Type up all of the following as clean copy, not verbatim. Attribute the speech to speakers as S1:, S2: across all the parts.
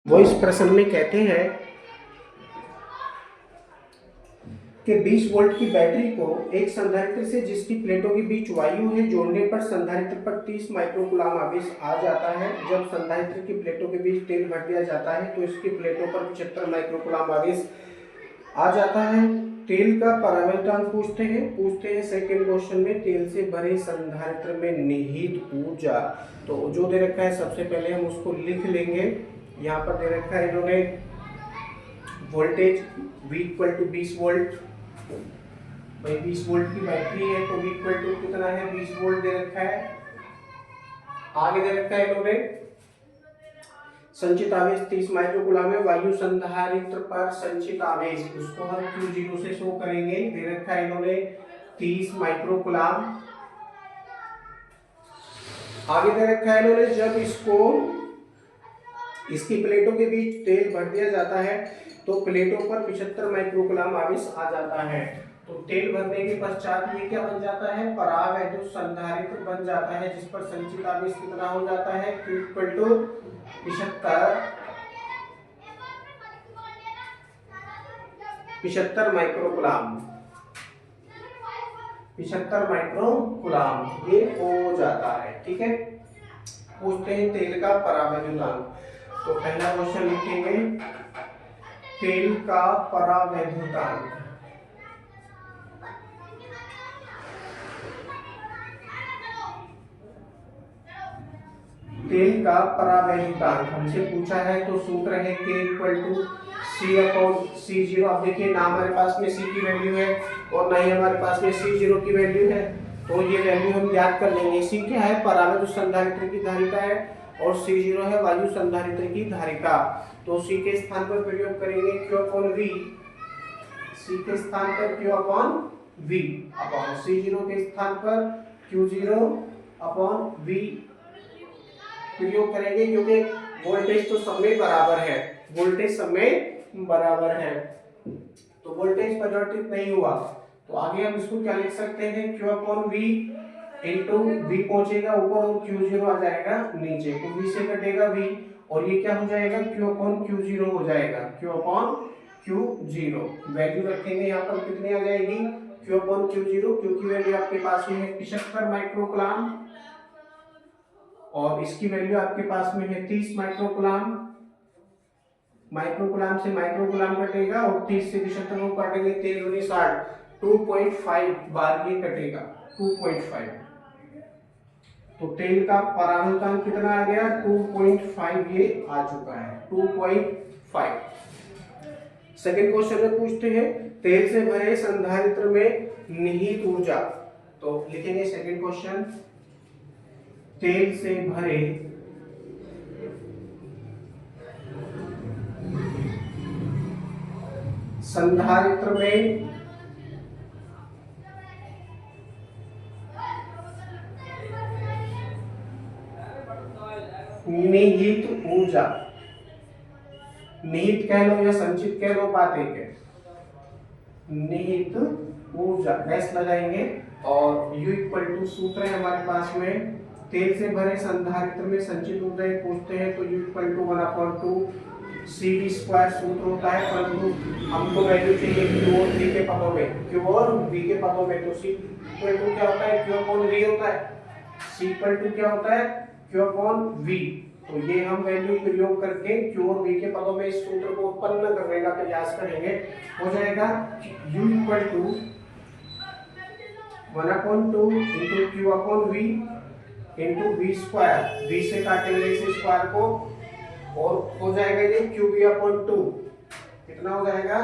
S1: वो इस प्रश्न में कहते हैं कि 20 वोल्ट की बैटरी को एक संधारित्र से जिसकी प्लेटों के बीच वायु है जोड़ने पर संधारित्र पर 30 माइक्रोकूलाम आवेश आ जाता है। जब संधारित्र की प्लेटों के बीच तेल भर दिया जाता है तो इसकी प्लेटों पर 75 माइक्रोकूलाम आवेश आ जाता है। तेल का परावर्तन पूछते हैं सेकंड क्वेश्चन में, तेल से भरे संधारित्र में निहित ऊर्जा। तो जो दे रखा है सबसे पहले हम उसको लिख लेंगे। यहाँ पर दे रखा है इन्होंने voltage V equal to 20 volt, भाई 20 वोल्ट की बैटरी है तो V इक्वल टू कितना है, 20 वोल्ट दे रखा है। आगे दे रखा है इन्होंने संचित आवेश 30 माइक्रोकूलाम है, वायु संधारित्र पर संचित आवेश उसको हम Q0 से शो करेंगे। दे रखा है इन्होंने 30 माइक्रोकूलाम। आगे दे रखा है इन्होंने जब इसको इसकी प्लेटों के बीच तेल भर दिया जाता है तो प्लेटों पर 75 माइक्रोकूलाम आवेश आ जाता है। तो तेल भरने के पश्चात ये क्या बन जाता है, परावैद्युत संधारित्र बन जाता है, जिस पर संचित आवेश कितना हो जाता है, Q इक्वल टू 75 माइक्रोकूलाम, 75 माइक्रोकूलाम ये हो जाता है। ठीक है, पूछते हैं तेल का परावैद्युतांक। तो पहला क्वेश्चन लिखेंगे तेल का परावैद्युतांक। तेल का परावैद्युतांक हमसे पूछा है तो सूत्र है K इक्वल टू C/C0। अब देखिए ना हमारे पास में C की वैल्यू है और ना ही हमारे पास में C0 की वैल्यू है, तो ये वैल्यू हम याद कर लेंगे। C क्या है, परावैद्युत संधारित्र की धारिता है, और C0 है वायु संधारित्र की धारिता। तो C के स्थान पर प्रयोग करेंगे Q/V, C के स्थान पर Q/V अपॉन C0 के स्थान पर Q0/V प्रयोग करेंगे, क्योंकि वोल्टेज तो सब में बराबर है, वोल्टेज सब में बराबर है तो वोल्टेज परिवर्तित नहीं हुआ। तो आगे हम इसको क्या लिख सकते हैं, Q/V इंटू V पहुंचेगा ऊपर और Q0 आ जाएगा नीचे, तो V से कटेगा V और ये क्या हो जाएगा, Q/Q0 हो जाएगा, Q/Q0 वैल्यू रखेंगे यहाँ पर कितनी आ जाएगी, Q/Q0, क्योंकि वैल्यू आपके पास में है 75 माइक्रोकूलाम और इसकी वैल्यू आपके पास में है 30 माइक्रोकूलाम। माइक्रोकूलाम से माइक्रोकूलाम कटेगा और 30 से 75 को काटेंगे 13 दूनी 60, 2.5 बार ये कटेगा, 2.5। तो तेल का परावैद्युतांक कितना आ गया, 2.5 ये आ चुका है, 2.5। सेकंड क्वेश्चन में पूछते हैं तेल से भरे संधारित्र में निहित ऊर्जा। तो लिखेंगे सेकंड क्वेश्चन, तेल से भरे संधारित्र में निहित ऊर्जा, निहित कह लो या संचित कह लो, बात एक है, निहित ऊर्जा गैस लगाएंगे और U इक्वल टू सूत्र है हमारे पास में, तेल से भरे संधारित्र में संचित ऊर्जा पूछते हैं तो U equal to 1/2 CV square सूत्र होता है, परंतु हमको वैल्यू चाहिए Q और V के पदों में, Q और V के पदों में। तो C इक्वल टू क्या होता है, Q/V होता है, C इक्वल टू क्या होता है, Q/V। तो ये हम वैल्यू प्रयोग करके Q और V के पदों में इस सूत्र को उत्पन्न करने का प्रयास करेंगे। हो जाएगा U equal to 1/2 into Q/V into V square, V से काटेंगे इस स्क्वायर को और हो जाएगा ये QV/2, कितना हो जाएगा,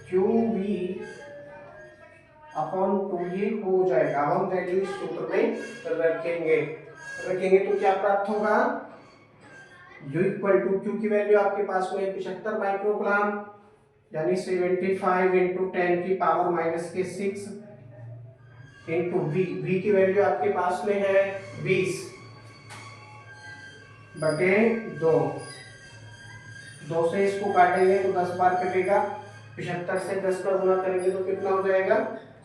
S1: QV/2 ये हो जाएगा। अब हम वैल्यू इस सूत्र में रखेंगे तो क्या प्राप्त होगा, U इक्वल टू Q की वैल्यू आपके पास में 75 माइक्रोकूलाम यानी 75 इंटू 10 की पावर -6 इंटू V की वैल्यू आपके पास में है 20/2, 2 से इसको काटेंगे तो 10 बार कटेगा, 75 से 10 का गुना करेंगे तो कितना हो जाएगा,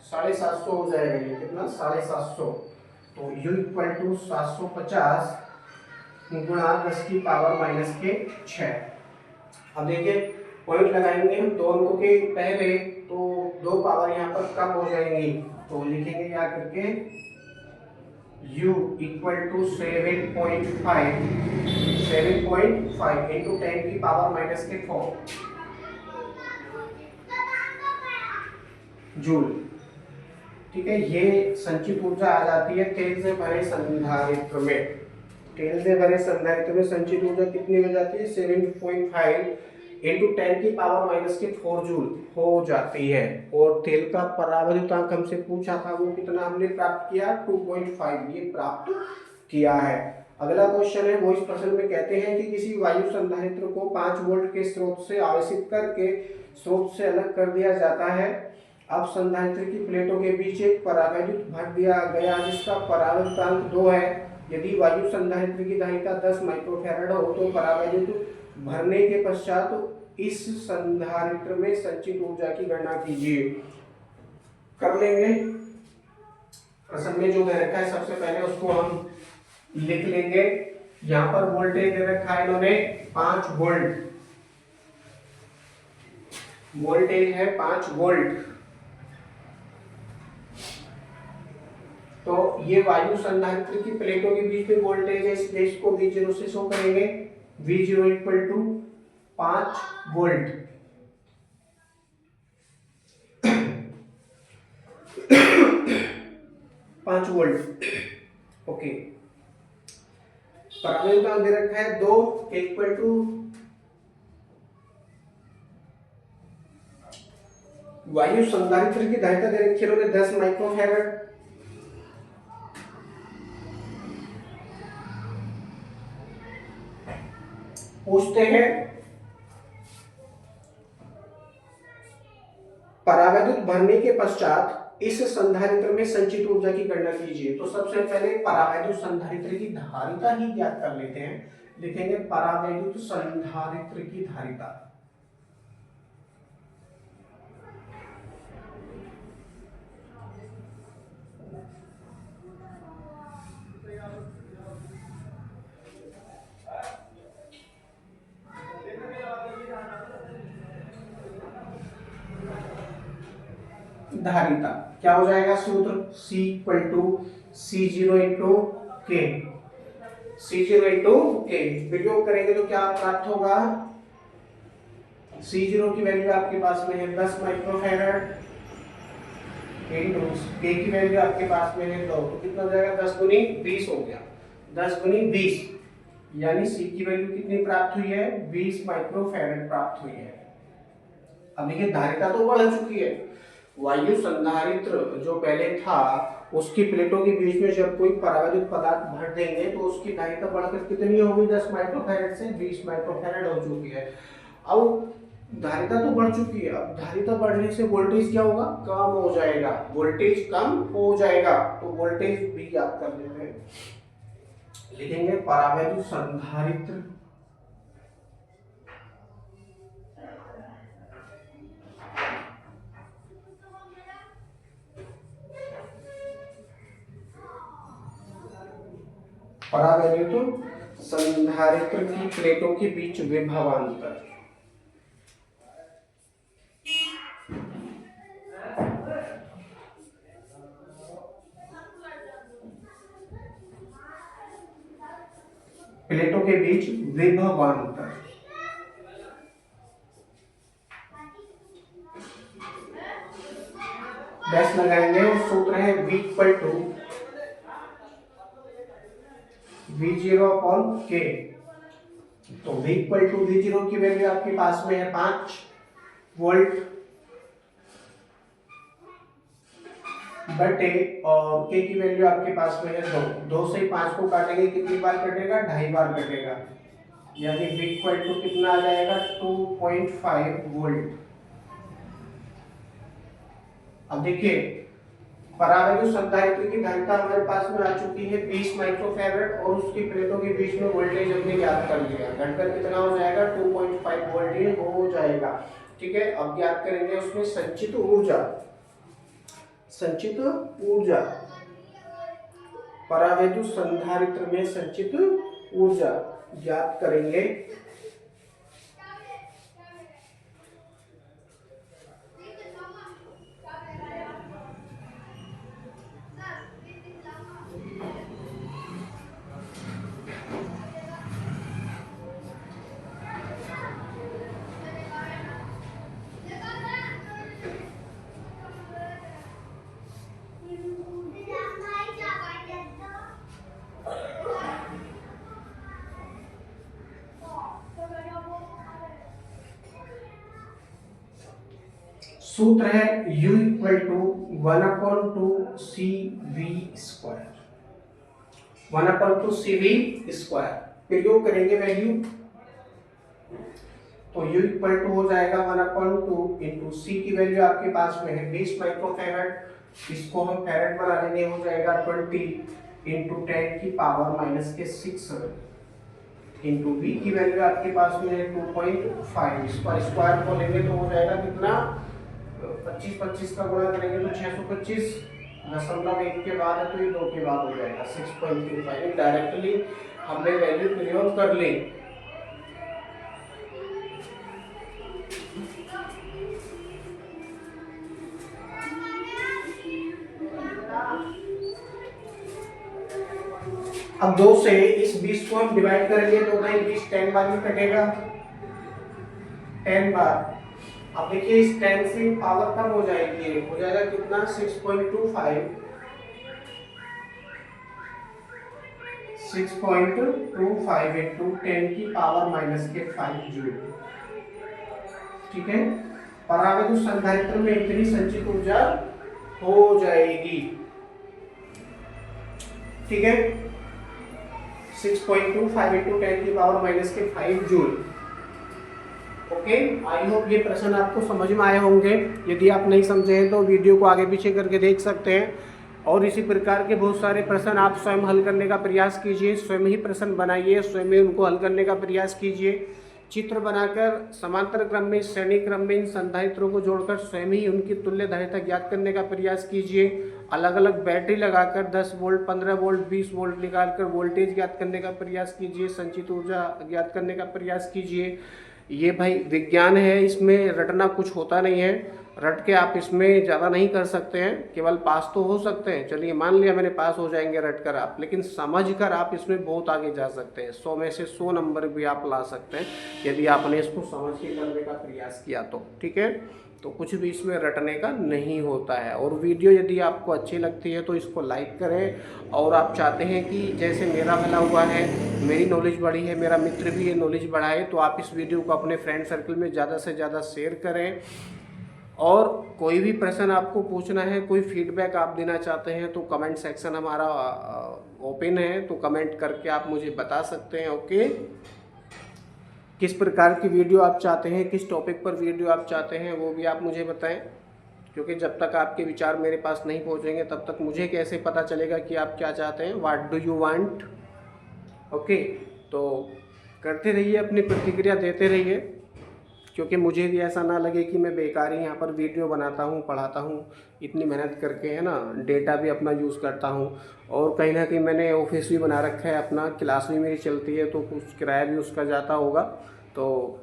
S1: 750 हो जाएगा, ये कितना 750। तो U इक्वल टू 750 गुणा 10 की पावर -6 अब देखिए पॉइंट लगाएंगे हम दो अंकों के पहले, तो दो पावर यहाँ पर कम हो जाएंगी, तो लिखेंगे क्या करके u इक्वल टू 7.5 इंटू 10 की पावर माइनस के 4 जूल। ठीक है, ये संचित ऊर्जा आ जाती है तेल से भरे संधारित्र में। तेल से भरे संधारित्र में संचित ऊर्जा कितनी हो जाती है 7.5 इंटू 10 की पावर माइनस के 4 जूल हो जाती है। और तेल का परावैद्युतांक हमसे पूछा था, वो कितना हमने प्राप्त किया 2.5, ये प्राप्त किया है। अगला क्वेश्चन है, वो इस प्रश्न में कहते हैं कि किसी वायु संधारित्र को 5 वोल्ट के स्रोत से आवेशित करके स्रोत से अलग कर दिया जाता है। अब संधारित्र की प्लेटों के बीच एक परावैद्युत भर दिया गया जिसका परावैद्युतांक 2 है। यदि वायु संधारित्र की धारिता 10 माइक्रोफैराड हो तो परावैद्युत भरने के पश्चात इस संधारित्र में संचित ऊर्जा की गणना कीजिए। कर लेंगे, प्रश्न में जो दे रखा है सबसे पहले उसको हम लिख लेंगे। यहाँ पर वोल्टेज दे रखा है इन्होंने 5 वोल्ट, वोल्टेज है 5 वोल्ट। तो ये वायु संधारित्र की प्लेटों के बीच में वोल्टेज है, इसलिए इसको V0 से शो करेंगे। V0 equal to 5 volt. पांच वोल्ट, ओके। परावैद्युतांक दे रखा है 2 इक्वल टू वायु संधारित्र की धारिता दे रखी है 10 माइक्रोफैराड। पूछते हैं परावैद्युत भरने के पश्चात इस संधारित्र में संचित ऊर्जा की गणना कीजिए। तो सबसे पहले परावैद्युत संधारित्र की धारिता ही ज्ञात कर लेते हैं। लिखेंगे परावैद्युत संधारित्र की धारिता। धारिता क्या हो जाएगा सूत्र C equal to C0 into के, C0 इंटू के। प्रयोग करेंगे तो क्या प्राप्त होगा, C0 की वैल्यू आपके पास में है 10 माइक्रोफैराड इंटू के की वैल्यू आपके पास में है 2, तो कितना हो जाएगा 10 गुनी 20 हो गया। 10 गुनी 20 यानी C की वैल्यू कितनी प्राप्त हुई है 20 माइक्रोफैराड प्राप्त हुई है। अब देखिए धारिता तो बढ़ चुकी है। वायु संधारित्र जो पहले था उसकी प्लेटों के बीच में जब कोई परावैद्युत पदार्थ भर देंगे तो उसकी धारिता बढ़कर कितनी होगी 10 माइक्रोफैराड से 20 माइक्रोफैराड हो चुकी है। अब धारिता तो बढ़ चुकी है, अब धारिता बढ़ने से वोल्टेज क्या होगा कम हो जाएगा, वोल्टेज कम हो जाएगा। तो वोल्टेज भी याद कर लेते हैं, लिखेंगे परावैद्युत संधारित्र परावैद्युत संधारित्र की प्लेटों के बीच विभवांतर। प्लेटों के बीच विभवांतर डैश लगाएंगे और सूत्र है V equal to V0 upon K। तो V इक्वल टू V0 की वैल्यू आपके पास में है 5 वोल्ट बटे और K की वैल्यू आपके पास में है 2। 2 से 5 को काटेंगे कितनी बार कटेगा 2.5 बार कटेगा, यानी V इक्वल टू कितना आ जाएगा 2.5 वोल्ट। अब देखिए परावैद्युत संधारित्र की धारिता हमारे पास में आ चुकी है 20 माइक्रोफैराड और उसकी प्लेटों के बीच में वोल्टेज हमने ज्ञात कर लिया, घटकर कितना हो जाएगा 2.5 वोल्ट ही हो जाएगा। ठीक है, अब ज्ञात करेंगे उसमें संचित ऊर्जा। संचित ऊर्जा परावैद्युत संधारित्र में संचित ऊर्जा ज्ञात करेंगे। सूत्र है u equal to 1/2 CV², 1/2 CV²। प्रयोग करेंगे वैल्यू, तो u इक्वल टू हो जाएगा 1/2 इंटू सी की वैल्यू आपके पास में है 20 माइक्रोफैराड, इसको हम फैराड बना लेंगे, हो जाएगा 20 इंटू 10 की पावर -6 इंटू v की वैल्यू आपके पास में है 2.5, इसका स्क्वायर को लेंगे तो हो जाएगा कितना, 25 का गुणा करेंगे तो 625, 0.1 के बाद है तो ये 2 के बाद हो जाएगा 6.25। डायरेक्टली हमने वैल्यू प्रयोग कर ली। अब 2 से इस 20 को हम डिवाइड करेंगे तो भाई 20 10 बार में कटेगा, 10 बार। अब देखिए इस 10 से पावर कम हो जाएगी, हो जाएगा कितना 6.25 इंटू 10 की पावर -5 जूल। ठीक है, परावैद्युत संधारित्र में इतनी संचित ऊर्जा हो जाएगी। ठीक है, 6.25 इंटू 10 की power -5 joule. Okay, I hope ये प्रश्न आपको समझ में आए होंगे। यदि आप नहीं समझे हैं तो वीडियो को आगे पीछे करके देख सकते हैं, और इसी प्रकार के बहुत सारे प्रश्न आप स्वयं हल करने का प्रयास कीजिए, स्वयं ही प्रश्न बनाइए, स्वयं ही उनको हल करने का प्रयास कीजिए। चित्र बनाकर समांतर क्रम में, श्रेणी क्रम में इन संधारित्रों को जोड़कर स्वयं ही उनकी तुल्यधारिता ज्ञात करने का प्रयास कीजिए। अलग अलग बैटरी लगाकर 10 वोल्ट, 15 वोल्ट, 20 वोल्ट निकालकर वोल्टेज ज्ञात करने का प्रयास कीजिए, संचित ऊर्जा ज्ञात करने का प्रयास कीजिए। ये भाई विज्ञान है, इसमें रटना कुछ होता नहीं है, रट के आप इसमें ज़्यादा नहीं कर सकते हैं, केवल पास तो हो सकते हैं। चलिए मान लिया मैंने पास हो जाएंगे रट कर आप, लेकिन समझ कर आप इसमें बहुत आगे जा सकते हैं, 100 में से 100 नंबर भी आप ला सकते हैं यदि आपने इसको समझ के करने का प्रयास किया तो। ठीक है, तो कुछ भी इसमें रटने का नहीं होता है। और वीडियो यदि आपको अच्छी लगती है तो इसको लाइक करें, और आप चाहते हैं कि जैसे मेरा भला हुआ है, मेरी नॉलेज बढ़ी है, मेरा मित्र भी ये नॉलेज बढ़ाए, तो आप इस वीडियो को अपने फ्रेंड सर्कल में ज़्यादा से ज़्यादा शेयर करें। और कोई भी प्रश्न आपको पूछना है, कोई फीडबैक आप देना चाहते हैं तो कमेंट सेक्शन हमारा ओपन है, तो कमेंट करके आप मुझे बता सकते हैं। ओके, किस प्रकार की वीडियो आप चाहते हैं, किस टॉपिक पर वीडियो आप चाहते हैं, वो भी आप मुझे बताएं, क्योंकि जब तक आपके विचार मेरे पास नहीं पहुंचेंगे तब तक मुझे कैसे पता चलेगा कि आप क्या चाहते हैं, what do you want. Okay, तो करते रहिए, अपनी प्रतिक्रिया देते रहिए, क्योंकि मुझे भी ऐसा ना लगे कि मैं बेकार ही यहाँ पर वीडियो बनाता हूँ, पढ़ाता हूँ, इतनी मेहनत करके, है ना, डेटा भी अपना यूज़ करता हूँ, और कहीं ना कहीं मैंने ऑफिस भी बना रखा है अपना, क्लास भी मेरी चलती है, तो कुछ किराया भी उसका जाता होगा। तो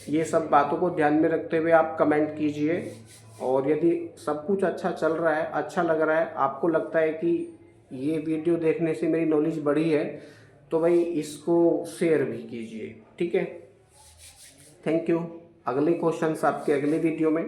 S1: ये सब बातों को ध्यान में रखते हुए आप कमेंट कीजिए, और यदि सब कुछ अच्छा चल रहा है, अच्छा लग रहा है, आपको लगता है कि ये वीडियो देखने से मेरी नॉलेज बढ़ी है, तो भाई इसको शेयर भी कीजिए। ठीक है, थैंक यू। अगले क्वेश्चंस आपके अगले वीडियो में।